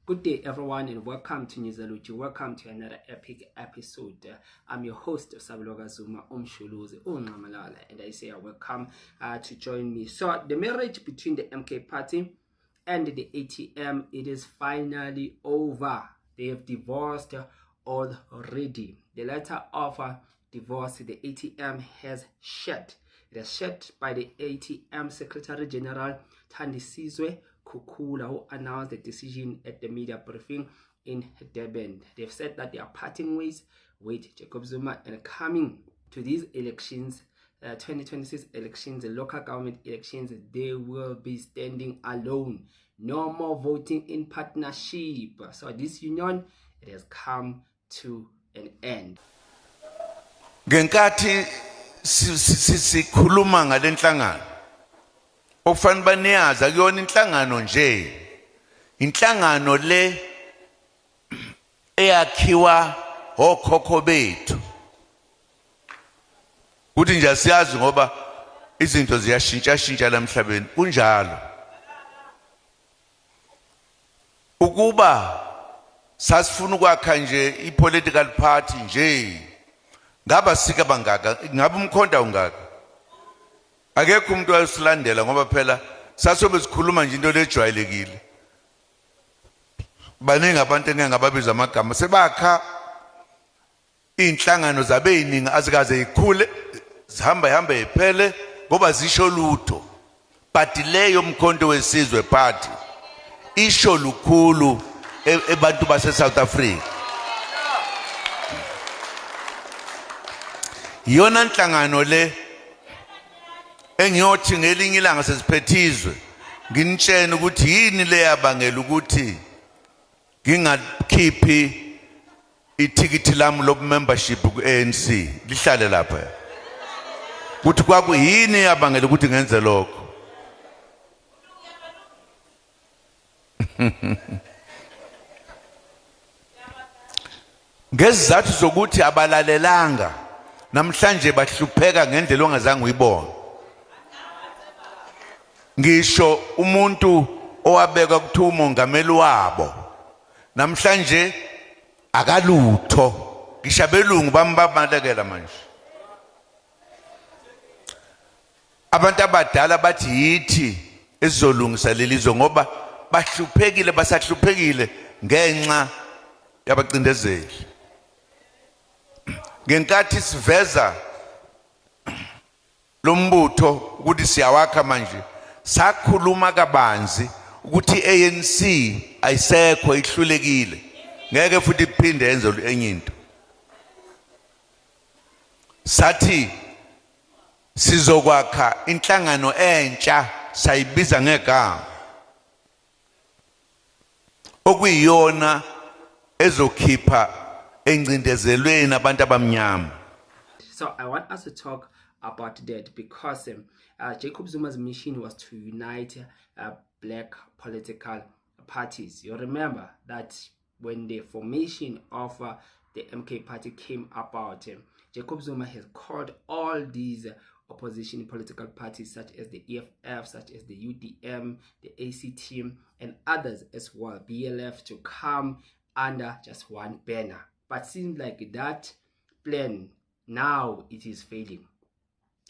Good day, everyone, and welcome to Nizaluti. Welcome to another epic episode. I'm your host, Sabuloga Zuma Umshuluzi Ungamalala, and I say welcome to join me. So, the marriage between the MK Party and the ATM, it is finally over. They have divorced already. The letter of divorce the ATM has shed. It is shed by the ATM Secretary General Thandi Sizwe Kukula, who announced the decision at the media briefing in Durban. They've said that they are parting ways with Jacob Zuma and coming to these elections, 2026 elections, the local government elections, they will be standing alone. No more voting in partnership. So this union, it has come to an end. Ngenkathi sikhuluma ngalenhlangano okufanele baniyazi akuyona inhlangano nje, inhlangano le eyakhiwa okhokho bethu. Kuthi nje siyazi ngoba izinto ziyashintsha lamhlabeni kunjalo. Ukuba sasifuna ukwakha nje i-political party nje, ngaba sika bangaka, ngabe umkhonto ungaka. Akekho umuntu wasilandela ngoba phela sasobe sikhuluma nje into lejwayelekile. Baningi abantu engababiza amagama sebakha inhlangano zabe iningi azikaze ikhule zihamba iphele ngoba zisho lutho. But leyo umkhonto wesizwe party isho lukhulu ebantu base South Africa. Yona inhlangano le engiyothi ngelinye ilanga sesiphethizwe nginitshene ukuthi yini le yabangela ukuthi ngingakhiphi ithikithi lami lobumembership ku-ANC lihlale lapha. Ukuthi kwakuyini yabangela ukuthi ngenze lokho. Ngezizathu zokuthi abalalelanga namhlanje bahlupheka ngendlela ongazange uyibone. Ngisho umuntu owabeka kuthiwa umongameli wabo namhlanje akalutho, ngisho abelungu bambalekela manje. Abantu abadala bathi yithi esizolungisa lelizwe ngoba bahluphekile, basahluphekile ngenxa yabacindezeli. Ngenkathi siveza lombutho ukuthi siyawakha manje, sakhuluma kabanzi ukuthi ANC ayisekho, ihlulekile, ngeke futhi iphinde yenze enye into. Sathi sizokwakha inhlangano entsha sayibiza ngegama okuyiyona ezokhipha encindezelweni abantu abamnyama. So I want us to talk about that because Jacob Zuma's mission was to unite black political parties. You remember that when the formation of the MK party came about, Jacob Zuma has called all these opposition political parties such as the EFF, such as the UDM, the ACT, and others as well, BLF, to come under just one banner. But seems like that plan now it is failing.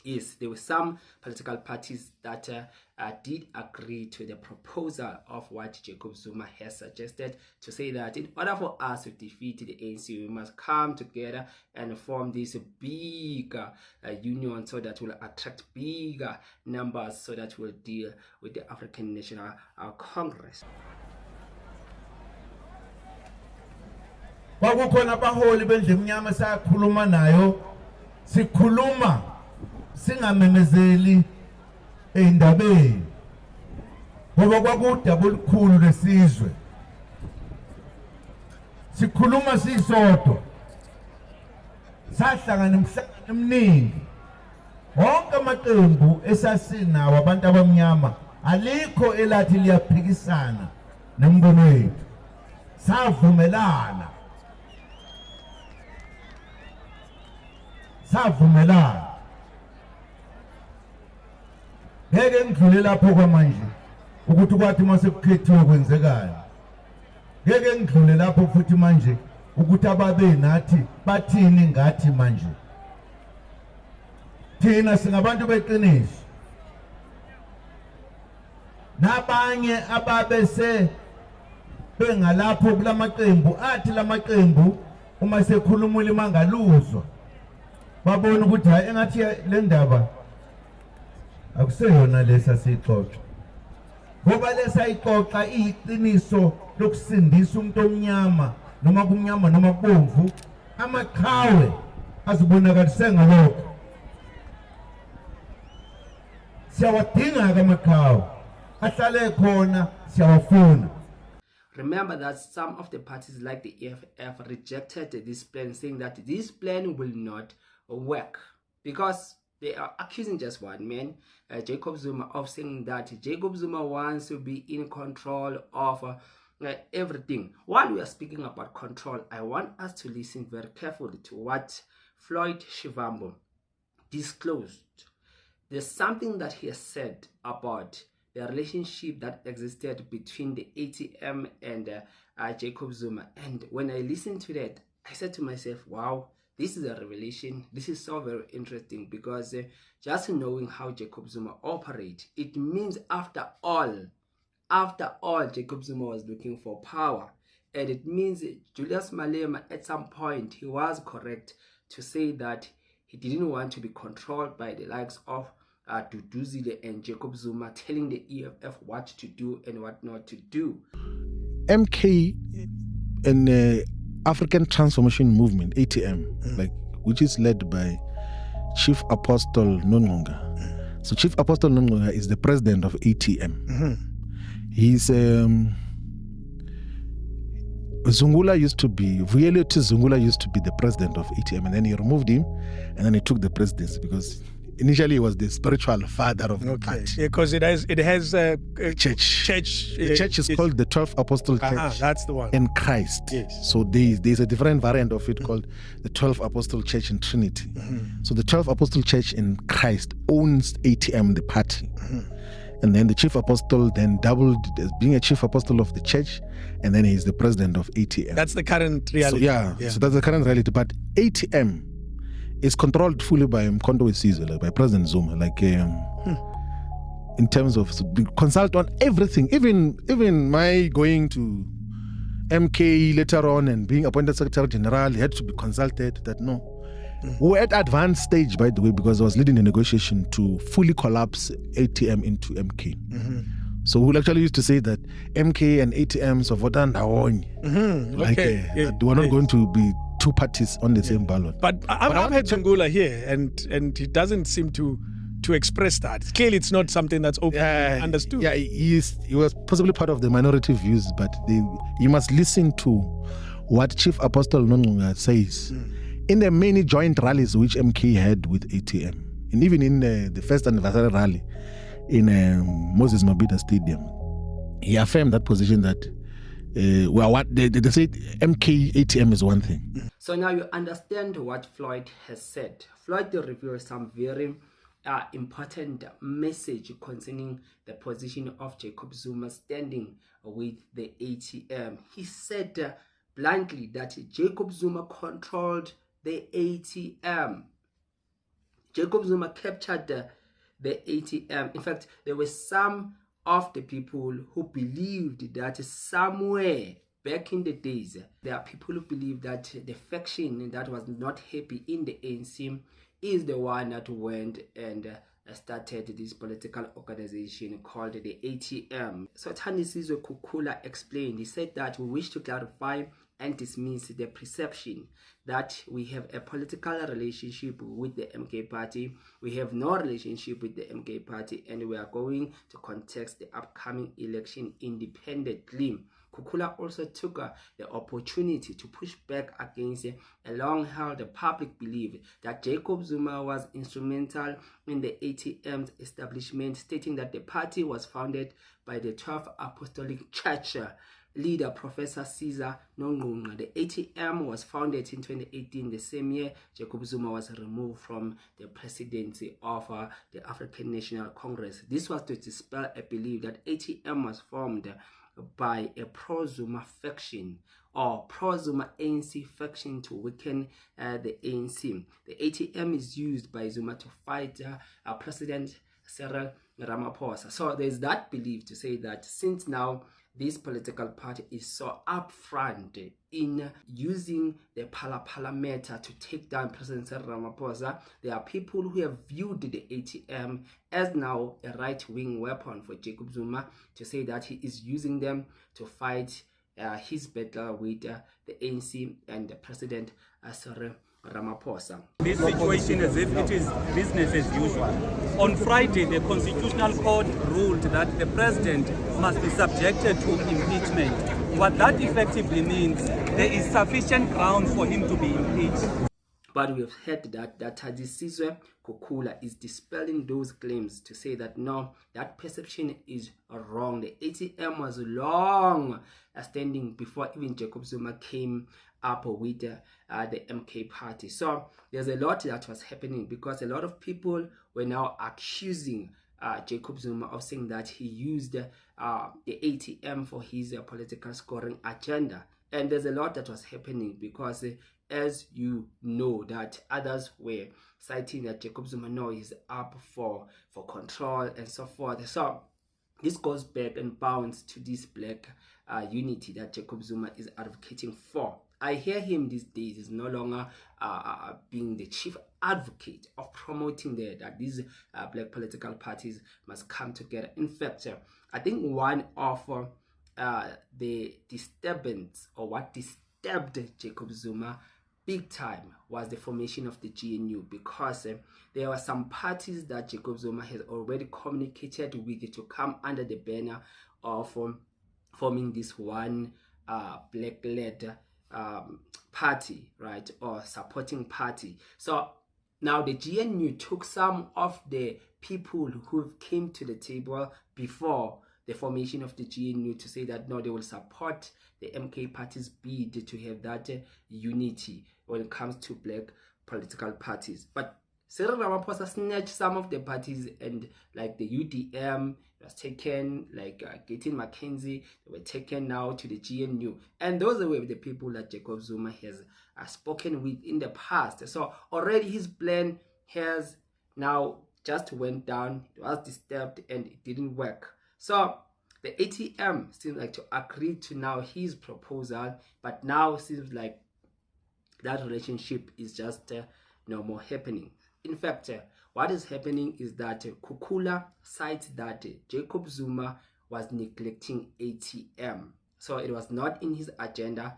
Yes, there were some political parties that did agree to the proposal of what Jacob Zuma has suggested, to say that in order for us to defeat the ANC, we must come together and form this big union so that will attract bigger numbers, so that we'll deal with the African National Congress. Kwakukhona abaholi bendle emnyama sakhuluma nayo, sikhuluma singamemezeli endabeni ngoba kwakudaba olukhulu lesizwe. Sikhuluma sisodwa, sahlangana emhlangano eminingi, wonke amaqembu esasinawo abantu abamnyama alikho elathi liyaphikisana nembono yethu. Savumelana ngeke ngidlule lapho kwamanje ukuthi kwathi mase kukhethiwe kwenzekani. ngeke ngidlule lapho futhi manje ukuthi ababe nathi bathini ngathi manje. Thina singabantu beqiniso. Nabanye ababese bengalapho kulamaqembu athi lamaqembu uma sekhuluma ulima ngaluzwa babona ukuthi hayi engathi le ndaba akuseyona lesa sixoxa ngoba lesa ixoxa iqiniso lokusindisa umuntu omnyama noma kumnyama noma kubomvu amaqhawe azibonakalise ngalokho siyawadinga amaqhawe ahlale khona siyawafuna. Remember that some of the parties like the EFF rejected this plan, saying that this plan will not work because they are accusing just one man, Jacob Zuma, of saying that Jacob Zuma wants to be in control of everything. While we are speaking about control, I want us to listen very carefully to what Floyd Shivambu disclosed. There's something that he has said about the relationship that existed between the ATM and Jacob Zuma. And when I listened to that, I said to myself, wow, this is a revelation. This is so very interesting because just knowing how Jacob Zuma operates, it means after all, Jacob Zuma was looking for power. And it means Julius Malema, at some point, he was correct to say that he didn't want to be controlled by the likes of Duduzile and Jacob Zuma, telling the EFF what to do and what not to do. MK and African Transformation Movement, ATM, like which is led by Chief Apostle Nongonga. So Chief Apostle Nongonga is the president of ATM. He's Zungula used to be the president of ATM, and then he removed him, and then he took the presidency because initially he was the spiritual father of the party. Yeah, because it has a church. The church is called the 12th Apostle Church. That's the one. In Christ. Yes. So there's a different variant of it called the 12th Apostle Church in Trinity. So the 12th Apostle Church in Christ owns ATM, the party. And then the chief apostle then doubled as being a chief apostle of the church, and then he's the president of ATM. That's the current reality. So that's the current reality. But ATM is controlled fully by Mkondo Wesizwe, like by President Zuma, like in terms of consult on everything, even my going to MK later on and being appointed Secretary General, he had to be consulted. That no. We're at advanced stage, by the way, because I was leading the negotiation to fully collapse ATM into MK. So we actually used to say that MK and ATMs of we're not going to be two parties on the same ballot. But I've had Zungula here, and he doesn't seem to express that. Clearly, it's not something that's open understood. Yeah, he was possibly part of the minority views, but you must listen to what Chief Apostle Nongonga says. In the many joint rallies which MK had with ATM, and even in the first anniversary rally in Moses Mabhida Stadium, he affirmed that position that they said MK ATM is one thing. So now you understand what Floyd has said. Floyd revealed some very important message concerning the position of Jacob Zuma standing with the ATM. He said bluntly that Jacob Zuma controlled the ATM. Jacob Zuma captured the ATM. In fact, there were some of the people who believed that somewhere back in the days, there are people who believe that the faction that was not happy in the ANC is the one that went and started this political organization called the ATM. So Thandisizwe Kukula explained, he said that we wish to clarify and dismiss the perception that we have a political relationship with the MK party. We have no relationship with the MK party, and we are going to contest the upcoming election independently. Kukula also took the opportunity to push back against a long-held public belief that Jacob Zuma was instrumental in the ATM's establishment, stating that the party was founded by the 12th Apostolic Church leader Professor Caesar Nongonga. The ATM was founded in 2018, the same year Jacob Zuma was removed from the presidency of the African National Congress. This was to dispel a belief that ATM was formed by a pro-Zuma faction or pro-Zuma ANC faction to weaken the ANC. The ATM is used by Zuma to fight President Cyril Ramaphosa. So there's that belief to say that since now this political party is so upfront in using the Phala matter to take down President Cyril Ramaphosa, there are people who have viewed the ATM as now a right-wing weapon for Jacob Zuma, to say that he is using them to fight his battle with the ANC and the President Cyril Ramaphosa. This situation as if it is business as usual. On Friday, the Constitutional Court ruled that the President must be subjected to impeachment. What that effectively means, there is sufficient ground for him to be impeached. But we have heard that Thandisizwe Kukula is dispelling those claims to say that no, that perception is wrong. The ATM was long standing before even Jacob Zuma came up with the MK party. So there's a lot that was happening, because a lot of people were now accusing Jacob Zuma of saying that he used the ATM for his political scoring agenda. And there's a lot that was happening, because as you know, that others were citing that Jacob Zuma now is up for control and so forth. So this goes back and bounds to this black unity that Jacob Zuma is advocating for. I hear him these days is no longer being the chief advocate of promoting that these black political parties must come together. In fact, I think one of the disturbance, or what disturbed Jacob Zuma big time, was the formation of the GNU, because there were some parties that Jacob Zuma has already communicated with to come under the banner of forming this one black-led party, right, or supporting party. So now the GNU took some of the people who came to the table before the formation of the GNU to say that no, they will support the MK party's bid to have that unity when it comes to black political parties. But Cyril Ramaphosa snatched some of the parties, and like the UDM was taken, like Gaten Mackenzie, they were taken now to the GNU. And those were the people that Jacob Zuma has spoken with in the past. So already his plan has now just went down, it was disturbed, and it didn't work. So the ATM seems like to agree to now his proposal, but now seems like that relationship is just no more happening. In fact, what is happening is that Kukula cites that Jacob Zuma was neglecting ATM. So it was not in his agenda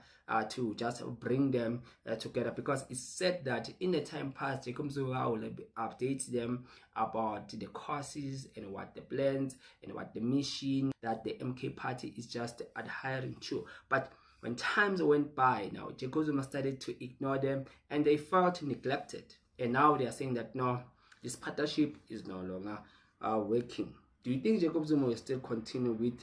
to just bring them together, because it's said that in the time past, Jacob Zuma will update them about the courses and what the plans and what the mission that the MK party is just adhering to. But when times went by, now Jacob Zuma started to ignore them, and they felt neglected. And now they are saying that no, this partnership is no longer working. Do you think Jacob Zuma will still continue with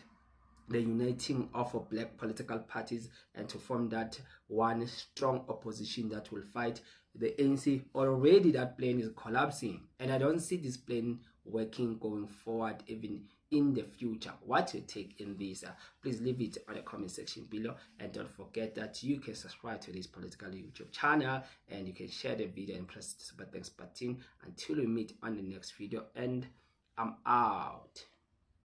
the uniting of black political parties and to form that one strong opposition that will fight the ANC? Already that plan is collapsing, and I don't see this plan working going forward even in the future. What's your take in this? Please leave it on the comment section below, and don't forget that you can subscribe to this political YouTube channel, and you can share the video and press the super thanks button. Until we meet on the next video, and I'm out.